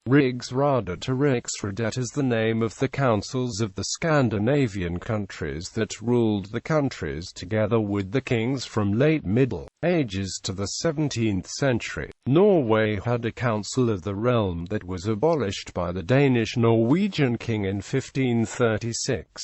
Rigsraadet to Riksrådet is the name of the councils of the Scandinavian countries that ruled the countries together with the kings from late Middle Ages to the 17th century. Norway had a council of the realm that was abolished by the Danish-Norwegian king in 1536.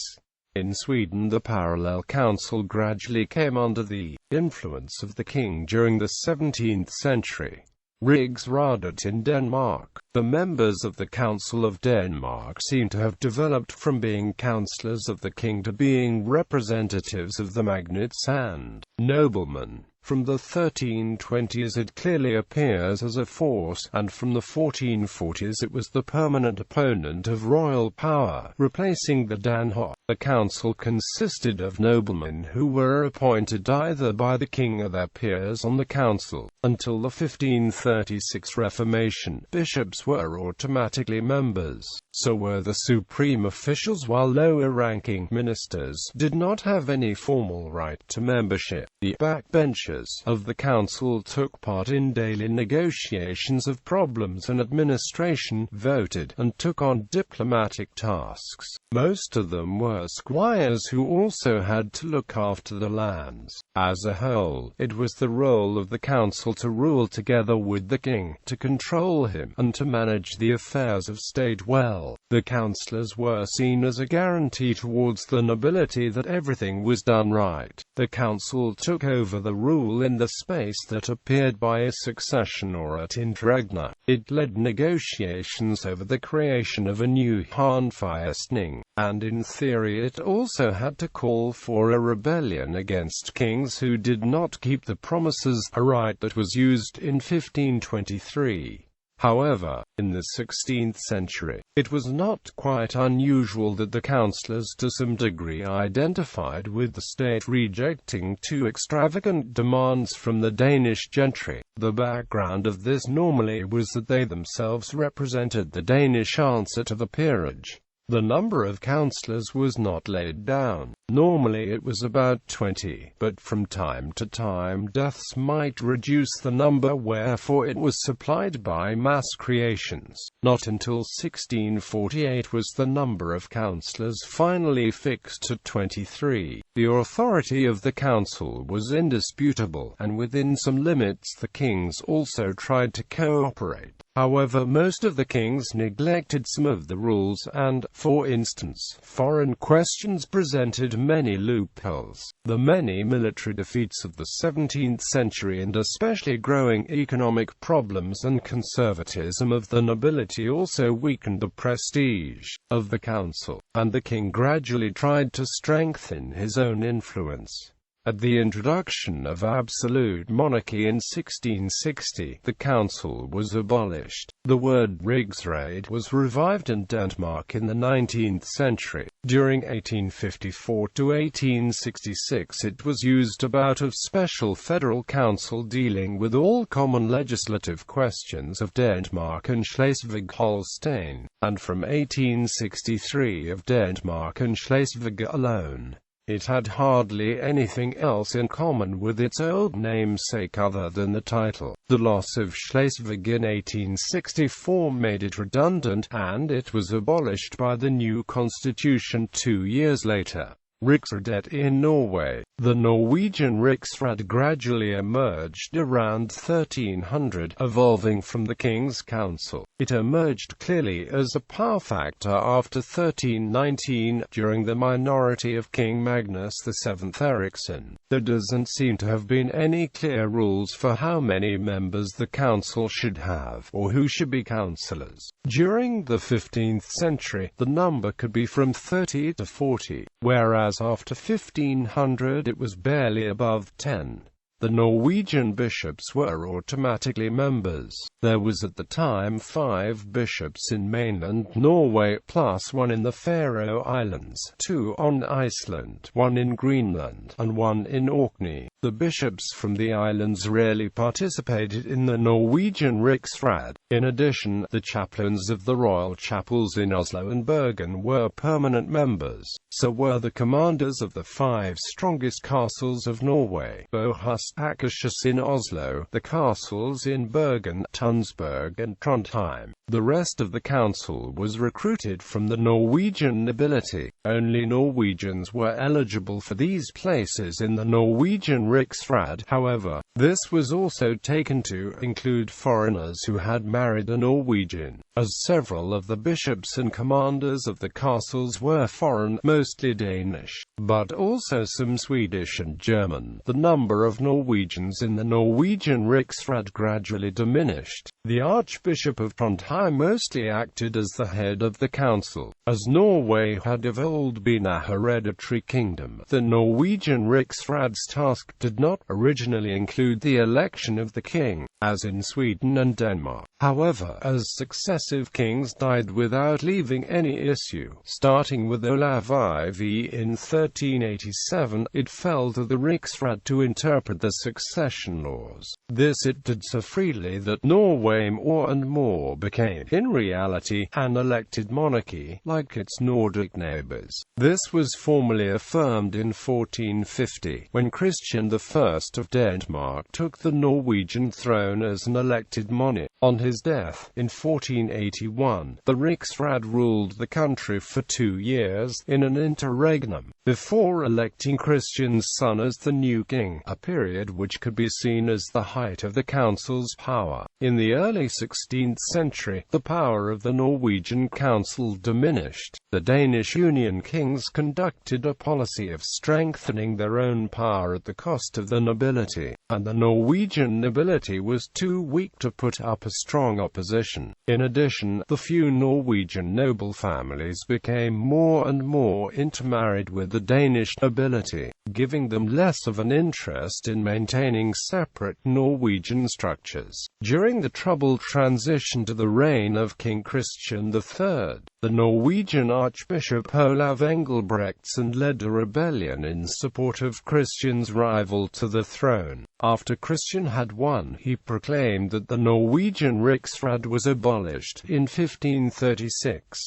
In Sweden, the parallel council gradually came under the influence of the king during the 17th century. Rigsraadet in Denmark. The members of the Council of Denmark seem to have developed from being councillors of the king to being representatives of the magnates and noblemen. From the 1320s it clearly appears as a force, and from the 1440s it was the permanent opponent of royal power, replacing the Danho. The council consisted of noblemen who were appointed either by the king or their peers on the council. Until the 1536 Reformation, bishops were automatically members. So were the supreme officials, while lower-ranking ministers did not have any formal right to membership. The backbenchers of the council took part in daily negotiations of problems and administration, voted, and took on diplomatic tasks. Most of them were squires who also had to look after the lands. As a whole, it was the role of the council to rule together with the king, to control him, and to manage the affairs of state well. The councillors were seen as a guarantee towards the nobility that everything was done right. The council took over the rule in the space that appeared by a succession or at interregna. It led negotiations over the creation of a new handfästning, and in theory it also had to call for a rebellion against kings who did not keep the promises, a right that was used in 1523. However, in the 16th century, it was not quite unusual that the councillors to some degree identified with the state, rejecting too extravagant demands from the Danish gentry. The background of this normally was that they themselves represented the Danish answer to the peerage. The number of councillors was not laid down. Normally it was about 20, but from time to time deaths might reduce the number, wherefore it was supplied by mass creations. Not until 1648 was the number of councillors finally fixed at 23. The authority of the council was indisputable, and within some limits the kings also tried to cooperate. However, most of the kings neglected some of the rules and, for instance, foreign questions presented many loopholes. The many military defeats of the 17th century and especially growing economic problems and conservatism of the nobility also weakened the prestige of the council, and the king gradually tried to strengthen his own influence. At the introduction of absolute monarchy in 1660, the council was abolished. The word Rigsrådet was revived in Denmark in the 19th century. During 1854 to 1866 it was used about a special federal council dealing with all common legislative questions of Denmark and Schleswig-Holstein, and from 1863 of Denmark and Schleswig alone. It had hardly anything else in common with its old namesake other than the title. The loss of Schleswig in 1864 made it redundant, and it was abolished by the new constitution 2 years later. Riksrådet in Norway. The Norwegian Riksråd gradually emerged around 1300, evolving from the King's Council. It emerged clearly as a power factor after 1319, during the minority of King Magnus VII Eriksson. There doesn't seem to have been any clear rules for how many members the council should have, or who should be councillors. During the 15th century, the number could be from 30 to 40, whereas after 1500 it was barely above 10. The Norwegian bishops were automatically members. There was at the time 5 bishops in mainland Norway, plus 1 in the Faroe Islands, 2 on Iceland, 1 in Greenland, and 1 in Orkney. The bishops from the islands rarely participated in the Norwegian Riksråd. In addition, the chaplains of the royal chapels in Oslo and Bergen were permanent members. So were the commanders of the 5 strongest castles of Norway: Bohus, Akershus in Oslo, the castles in Bergen, Tønsberg and Trondheim. The rest of the council was recruited from the Norwegian nobility. Only Norwegians were eligible for these places in the Norwegian Riksråd. However, this was also taken to include foreigners who had married a Norwegian, as several of the bishops and commanders of the castles were foreign, mostly Danish, but also some Swedish and German. The number of Norwegians in the Norwegian Riksråd gradually diminished. The Archbishop of Trondheim mostly acted as the head of the council. As Norway had of old been a hereditary kingdom, the Norwegian Riksråd's task did not originally include the election of the king, as in Sweden and Denmark. However, as successive kings died without leaving any issue, starting with Olav IV in 1387, it fell to the Riksråd to interpret the succession laws. This it did so freely that Norway more and more became, in reality, an elected monarchy, like its Nordic neighbors. This was formally affirmed in 1450, when Christian I of Denmark took the Norwegian throne as an elected monarch. On his death, in 1481, the Riksråd ruled the country for 2 years, in an interregnum, before electing Christian's son as the new king, a period which could be seen as the height of the council's power. In the early 16th century, the power of the Norwegian council diminished. The Danish Union kings conducted a policy of strengthening their own power at the cost of the nobility, and the Norwegian nobility was too weak to put up a strong opposition. In addition, the few Norwegian noble families became more and more intermarried with the Danish nobility, giving them less of an interest in maintaining separate Norwegian structures. During the troubled transition to the reign of King Christian III, the Norwegian Archbishop Olav Engelbrektsson led a rebellion in support of Christian's rival to the throne. After Christian had won, he proclaimed that the Norwegian Riksråd was abolished in 1536.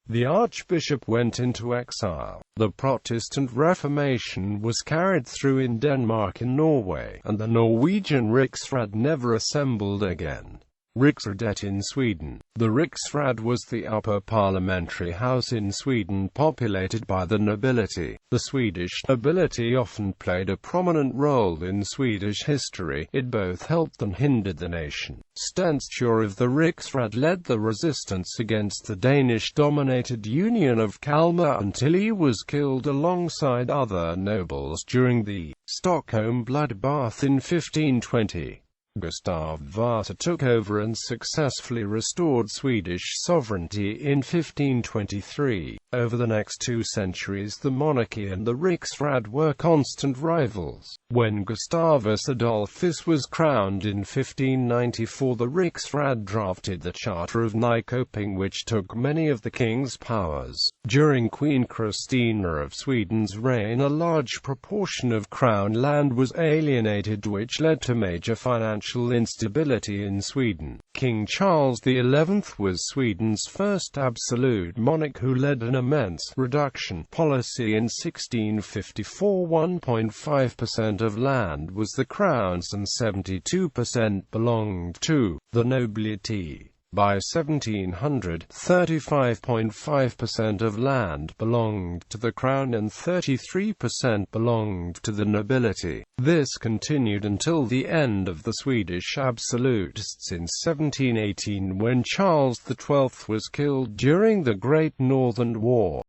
The Archbishop went into exile. The Protestant Reformation was carried through in Denmark and Norway, and the Norwegian Riksråd never assembled again. Rigsraadet in Sweden. The Riksråd was the upper parliamentary house in Sweden populated by the nobility. The Swedish nobility often played a prominent role in Swedish history. It both helped and hindered the nation. Sten Sture of the Riksråd led the resistance against the Danish-dominated Union of Kalmar until he was killed alongside other nobles during the Stockholm bloodbath in 1520. Gustav Vasa took over and successfully restored Swedish sovereignty in 1523. Over the next 2 centuries the monarchy and the Riksråd were constant rivals. When Gustavus Adolphus was crowned in 1594, the Riksråd drafted the Charter of Nyköping, which took many of the king's powers. During Queen Christina of Sweden's reign, a large proportion of crown land was alienated, which led to major financial instability in Sweden. King Charles XI was Sweden's first absolute monarch who led an immense reduction policy in 1654. 1.5% of land was the crown's and 72% belonged to the nobility. By 1700, 35.5% of land belonged to the crown and 33% belonged to the nobility. This continued until the end of the Swedish absolutists in 1718, when Charles XII was killed during the Great Northern War.